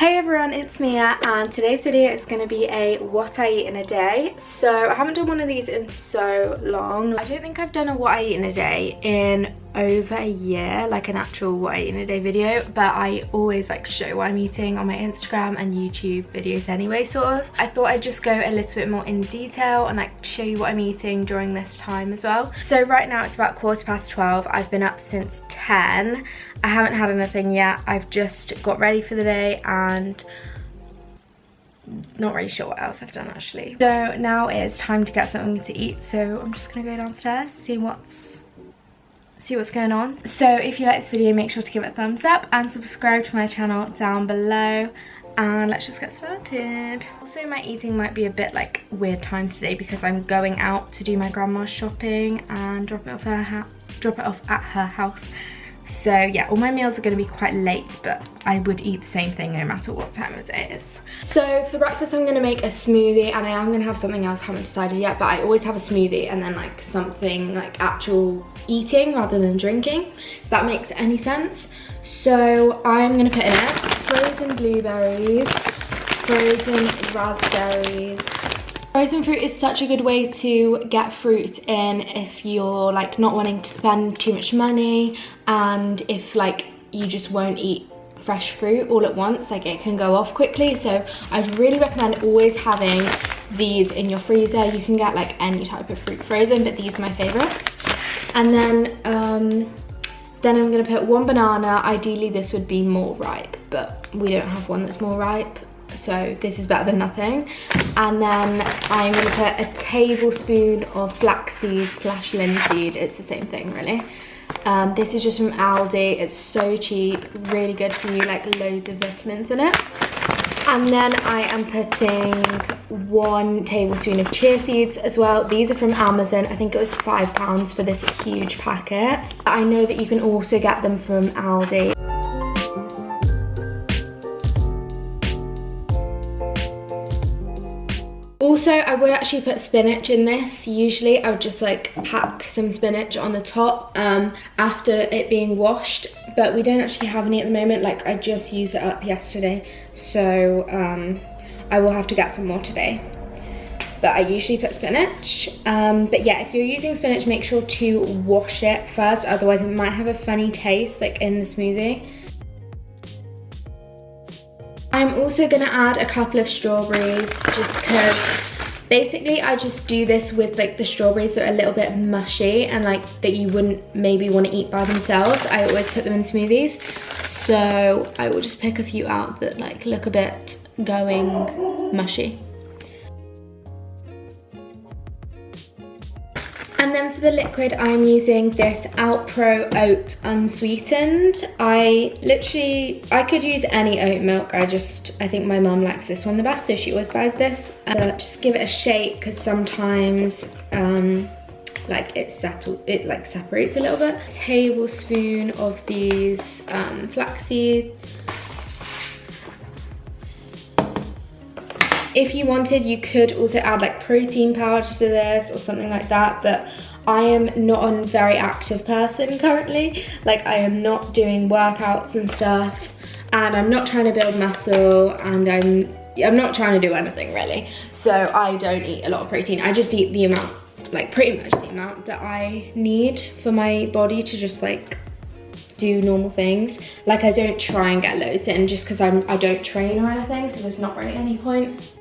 Hey everyone, it's Mia and today's video is going to be a what I eat in a day. So I haven't done one of these in so long. I don't think I've done a what I eat in a day in over a year, like an actual what I eat in a day video, but I always like show what I'm eating on my Instagram and YouTube videos anyway, sort of. I thought I'd just go a little bit more in detail and like show you what I'm eating during this time as well. So right now it's about 12:15. I've been up since 10. I haven't had anything yet. I've just got ready for the day and not really sure what else I've done actually. So now it's time to get something to eat, so I'm just gonna go downstairs, see what's going on. So if you like this video, make sure to give it a thumbs up and subscribe to my channel down below, and let's just get started. Also, my eating might be a bit like weird times today because I'm going out to do my grandma's shopping and drop it off at her house. So yeah, all my meals are going to be quite late, but I would eat the same thing no matter what time of day it is. So for breakfast I'm going to make a smoothie, and I am going to have something else, I haven't decided yet, but I always have a smoothie and then like something like actual eating rather than drinking, if that makes any sense. So I'm going to put in it frozen blueberries, frozen raspberries. Frozen fruit is such a good way to get fruit in if you're like not wanting to spend too much money, and if like you just won't eat fresh fruit all at once, like it can go off quickly. So I'd really recommend always having these in your freezer. You can get like any type of fruit frozen, but these are my favorites. And then I'm gonna put one banana. Ideally this would be more ripe, but we don't have one that's more ripe, so this is better than nothing. And then I'm going to put a tablespoon of flaxseed / linseed. It's the same thing really. This is just from Aldi. It's so cheap, really good for you, like loads of vitamins in it. And then I am putting 1 tablespoon of chia seeds as well. These are from Amazon. I think it was £5 for this huge packet. I know that you can also get them from Aldi. Also, I would actually put spinach in this. Usually I would just like pack some spinach on the top after it being washed, but we don't actually have any at the moment. Like I just used it up yesterday, so I will have to get some more today. But I usually put spinach. But yeah, if you're using spinach, make sure to wash it first, otherwise it might have a funny taste like in the smoothie. I'm also going to add a couple of strawberries just because basically I just do this with like the strawberries that are a little bit mushy and like that you wouldn't maybe want to eat by themselves. I always put them in smoothies. So I will just pick a few out that like look a bit going mushy. And then for the liquid, I'm using this Alpro Oat Unsweetened. I could use any oat milk. I think my mum likes this one the best, so she always buys this. Just give it a shake because sometimes like it separates a little bit. A tablespoon of these flaxseed. If you wanted, you could also add like protein powder to this or something like that, but I am not a very active person currently. Like I am not doing workouts and stuff, and I'm not trying to build muscle, and I'm not trying to do anything really. So I don't eat a lot of protein. I just eat the amount, like pretty much the amount that I need for my body to just like do normal things. Like I don't try and get loads in just because I don't train or anything, so there's not really any point.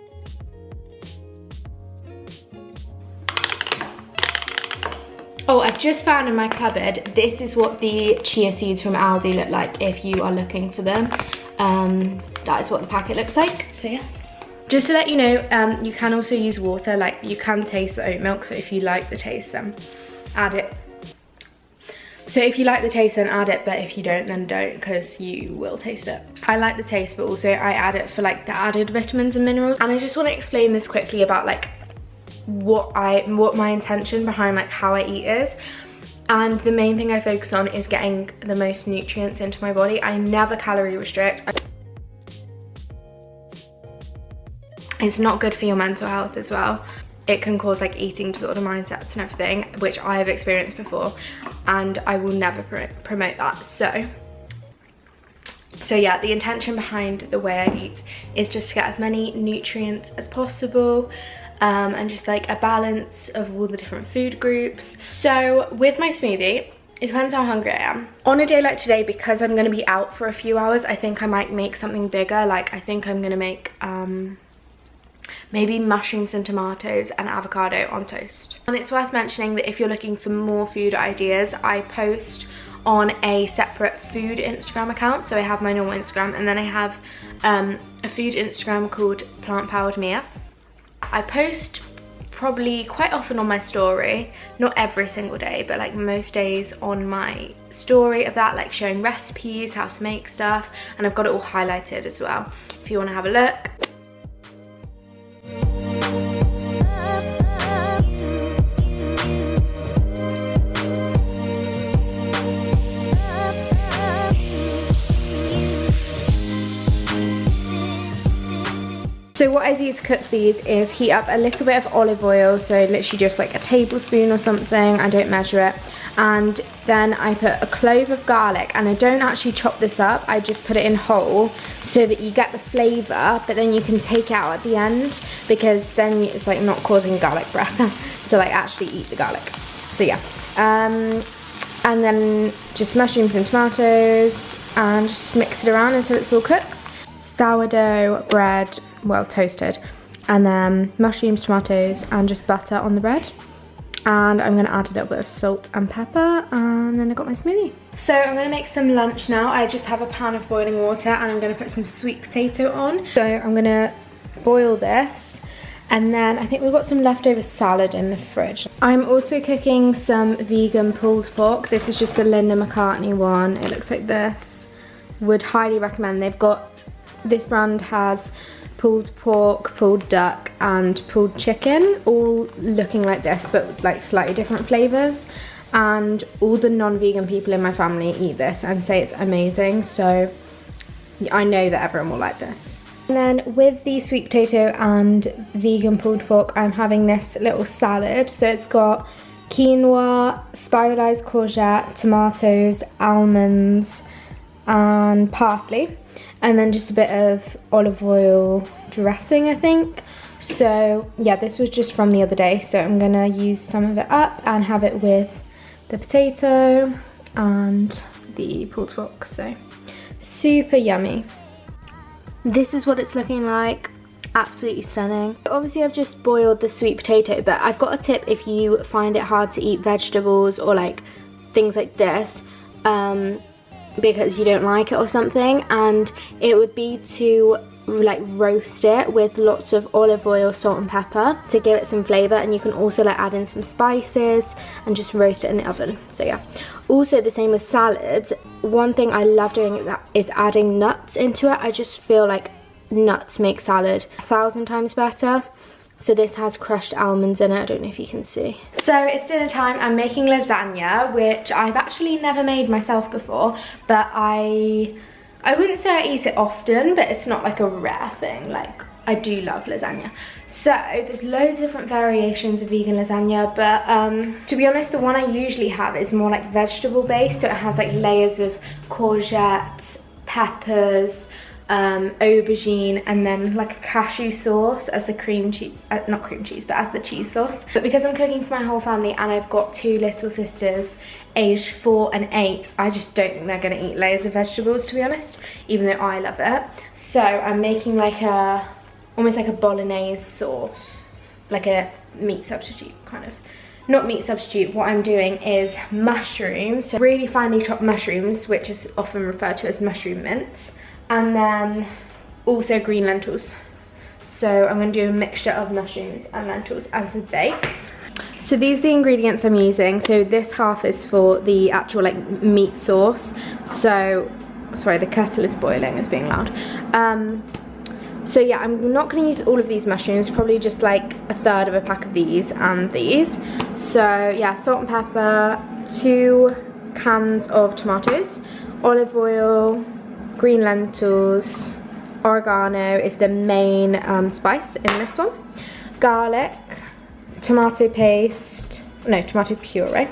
Oh, I've just found in my cupboard, this is what the chia seeds from Aldi look like if you are looking for them. That is what the packet looks like, so yeah. Just to let you know, you can also use water, like you can taste the oat milk, so if you like the taste then add it. So if you like the taste then add it, but if you don't then don't, because you will taste it. I like the taste, but also I add it for like the added vitamins and minerals. And I just want to explain this quickly about like what my intention behind like how I eat is. And the main thing I focus on is getting the most nutrients into my body. I never calorie restrict. It's not good for your mental health as well. It can cause like eating disorder mindsets and everything, which I have experienced before, and I will never promote that. So yeah, the intention behind the way I eat is just to get as many nutrients as possible, and just like a balance of all the different food groups. So with my smoothie, it depends how hungry I am. On a day like today, because I'm gonna be out for a few hours, I think I might make something bigger. Like I think I'm gonna make maybe mushrooms and tomatoes and avocado on toast. And it's worth mentioning that if you're looking for more food ideas, I post on a separate food Instagram account. So I have my normal Instagram, and then I have a food Instagram called Plant Powered Mia. I post probably quite often on my story, not every single day, but like most days on my story of that, like showing recipes, how to make stuff, and I've got it all highlighted as well if you want to have a look. So what I do to cook these is heat up a little bit of olive oil, so literally just like a tablespoon or something, I don't measure it, and then I put a clove of garlic, and I don't actually chop this up, I just put it in whole so that you get the flavour, but then you can take it out at the end, because then it's like not causing garlic breath to like actually eat the garlic. So yeah, and then just mushrooms and tomatoes, and just mix it around until it's all cooked. Sourdough bread, well toasted, and then mushrooms, tomatoes, and just butter on the bread. And I'm gonna add a little bit of salt and pepper, and then I got my smoothie. So I'm gonna make some lunch now. I just have a pan of boiling water, and I'm gonna put some sweet potato on. So I'm gonna boil this, and then I think we've got some leftover salad in the fridge. I'm also cooking some vegan pulled pork. This is just the Linda McCartney one. It looks like this. Would highly recommend. They've got, this brand has pulled pork, pulled duck, and pulled chicken, all looking like this, but like slightly different flavors. And all the non-vegan people in my family eat this and say it's amazing, so I know that everyone will like this. And then with the sweet potato and vegan pulled pork, I'm having this little salad. So it's got quinoa, spiralized courgette, tomatoes, almonds, and parsley, and then just a bit of olive oil dressing, I think. So yeah, this was just from the other day, so I'm gonna use some of it up and have it with the potato and the pulled pork. So super yummy. This is what it's looking like. Absolutely stunning. Obviously I've just boiled the sweet potato, but I've got a tip if you find it hard to eat vegetables or like things like this, because you don't like it or something, and it would be to like roast it with lots of olive oil, salt and pepper to give it some flavor. And you can also like add in some spices and just roast it in the oven. So yeah, also the same with salads. One thing I love doing is adding nuts into it. I just feel like nuts make salad 1,000 times better. So this has crushed almonds in it, I don't know if you can see. So it's dinner time. I'm making lasagna, which I've actually never made myself before, but I wouldn't say I eat it often, but it's not like a rare thing. Like, I do love lasagna. So there's loads of different variations of vegan lasagna, but to be honest, the one I usually have is more like vegetable based. So it has like layers of courgette, peppers, aubergine, and then like a cashew sauce as the cream cheese, not cream cheese, but as the cheese sauce. But because I'm cooking for my whole family and I've got 2 little sisters aged 4 and 8, I just don't think they're gonna eat layers of vegetables, to be honest, even though I love it. So I'm making like a, almost like a bolognese sauce, like a meat substitute kind of. Not meat substitute, what I'm doing is mushrooms, so really finely chopped mushrooms, which is often referred to as mushroom mince, and then also green lentils. So I'm going to do a mixture of mushrooms and lentils as the base. So these are the ingredients I'm using. So this half is for the actual like meat sauce. So, sorry, the kettle is boiling, it's being loud. So yeah, I'm not going to use all of these mushrooms, probably just like 1/3 of a pack of these and these. So yeah, salt and pepper, 2 cans of tomatoes, olive oil, green lentils, oregano is the main spice in this one, garlic, tomato paste, no, tomato puree,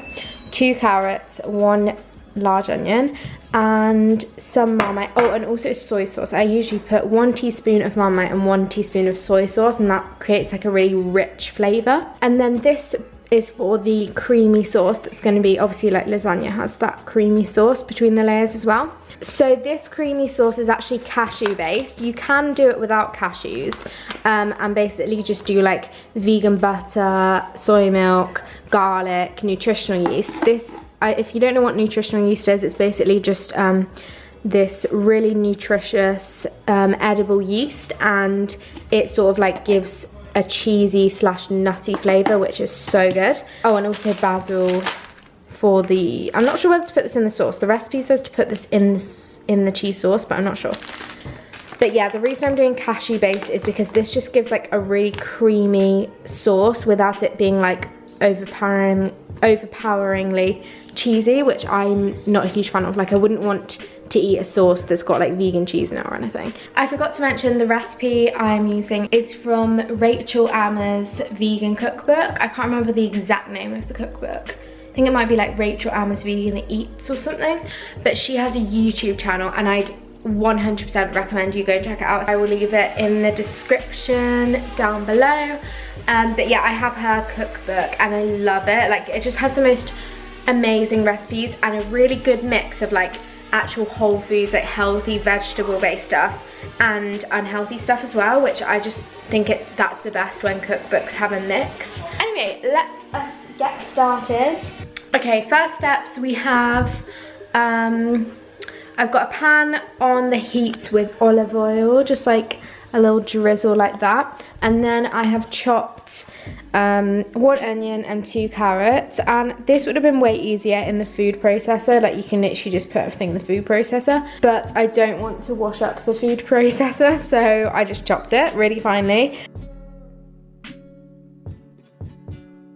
2 carrots, 1 large onion, and some Marmite. Oh, and also soy sauce. I usually put 1 teaspoon of Marmite and 1 teaspoon of soy sauce, and that creates like a really rich flavour. And then this is for the creamy sauce that's going to be, obviously like lasagna has that creamy sauce between the layers as well. So this creamy sauce is actually cashew based. You can do it without cashews, and basically just do like vegan butter, soy milk, garlic, nutritional yeast. If you don't know what nutritional yeast is, it's basically just this really nutritious edible yeast, and it sort of like gives a cheesy / nutty flavour, which is so good. Oh, and also basil for the, I'm not sure whether to put this in the sauce. The recipe says to put this in the cheese sauce, but I'm not sure. But yeah, the reason I'm doing cashew based is because this just gives like a really creamy sauce without it being like overpoweringly cheesy, which I'm not a huge fan of. Like I wouldn't want to eat a sauce that's got like vegan cheese in it or anything. I forgot to mention the recipe I'm using is from Rachel Ammer's vegan cookbook. I can't remember the exact name of the cookbook. I think it might be like Rachel Ammer's Vegan Eats or something, but she has a YouTube channel and I'd 100% recommend you go check it out. I will leave it in the description down below. But yeah, I have her cookbook and I love it. Like it just has the most amazing recipes and a really good mix of like actual whole foods, like healthy vegetable based stuff and unhealthy stuff as well, which I just think that's the best when cookbooks have a mix. Anyway, let us get started. Okay, first steps, we have I've got a pan on the heat with olive oil, just like a little drizzle like that, and then I have chopped 1 onion and 2 carrots, and this would have been way easier in the food processor. Like you can literally just put everything in the food processor, but I don't want to wash up the food processor, so I just chopped it really finely.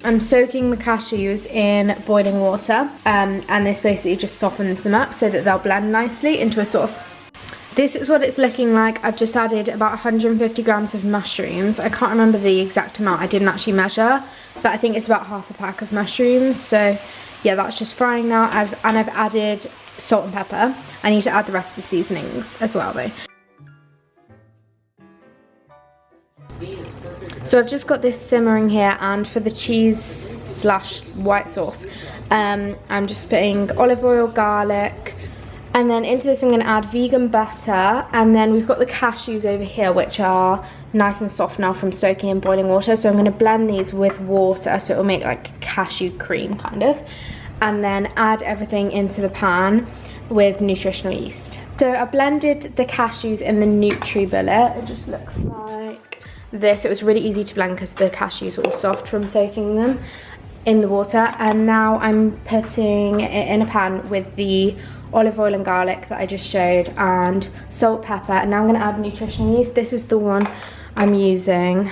I'm soaking the cashews in boiling water, and this basically just softens them up so that they'll blend nicely into a sauce. This is what it's looking like. I've just added about 150 grams of mushrooms. I can't remember the exact amount, I didn't actually measure, but I think it's about half a pack of mushrooms. So yeah, that's just frying now. I've added salt and pepper. I need to add the rest of the seasonings as well though. So I've just got this simmering here, and for the cheese / white sauce, I'm just putting olive oil, garlic, and then into this I'm going to add vegan butter, and then we've got the cashews over here which are nice and soft now from soaking in boiling water, so I'm going to blend these with water so it will make like cashew cream kind of, and then add everything into the pan with nutritional yeast. So I blended the cashews in the NutriBullet. It just looks like this. It was really easy to blend because the cashews were all soft from soaking them in the water, and now I'm putting it in a pan with the olive oil and garlic that I just showed, and salt, pepper, and now I'm going to add nutritional yeast. This is the one I'm using,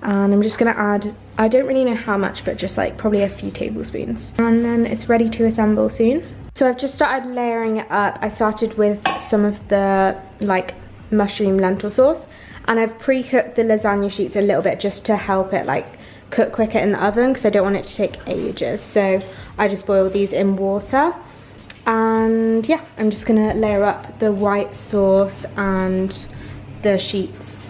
and I'm just going to add, I don't really know how much, but just like probably a few tablespoons, and then it's ready to assemble soon. So I've just started layering it up. I started with some of the like mushroom lentil sauce, and I've pre-cooked the lasagna sheets a little bit just to help it like cook quicker in the oven because I don't want it to take ages. So I just boil these in water, and yeah, I'm just gonna layer up the white sauce and the sheets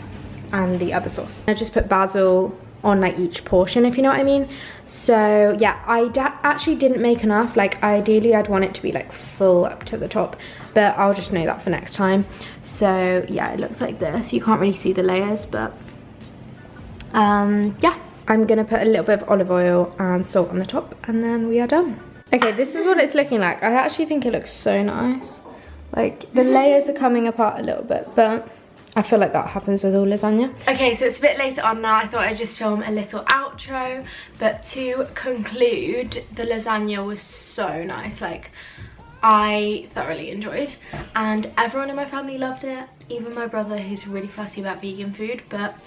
and the other sauce. I just put basil on like each portion, if you know what I mean. So yeah, I actually didn't make enough. Like ideally I'd want it to be like full up to the top, but I'll just know that for next time. So yeah, it looks like this. You can't really see the layers, but yeah, I'm gonna put a little bit of olive oil and salt on the top, and then we are done. Okay, this is what it's looking like. I actually think it looks so nice. Like the layers are coming apart a little bit, but I feel like that happens with all lasagna. Okay, so it's a bit later on now. I thought I'd just film a little outro, but to conclude, the lasagna was so nice. Like, I thoroughly enjoyed, and everyone in my family loved it. Even my brother, who's really fussy about vegan food, but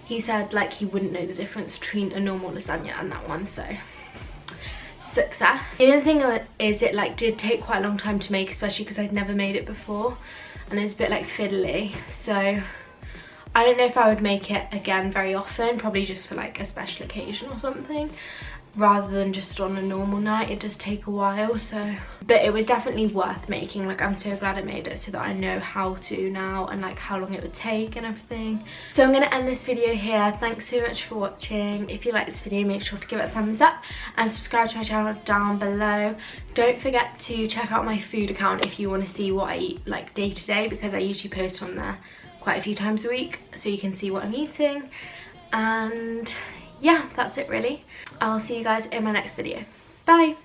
he said like he wouldn't know the difference between a normal lasagna and that one, so success. The only thing is it like did take quite a long time to make, especially because I'd never made it before, and it was a bit like fiddly, so I don't know if I would make it again very often, probably just for like a special occasion or something. rather than just on a normal night. It does take a while, so, but it was definitely worth making. Like, I'm so glad I made it so that I know how to now and like how long it would take and everything. So I'm gonna end this video here. Thanks so much for watching. If you like this video, make sure to give it a thumbs up and subscribe to my channel down below. Don't forget to check out my food account if you want to see what I eat like day to day, because I usually post on there quite a few times a week, so you can see what I'm eating. And yeah, that's it really. I'll see you guys in my next video. Bye.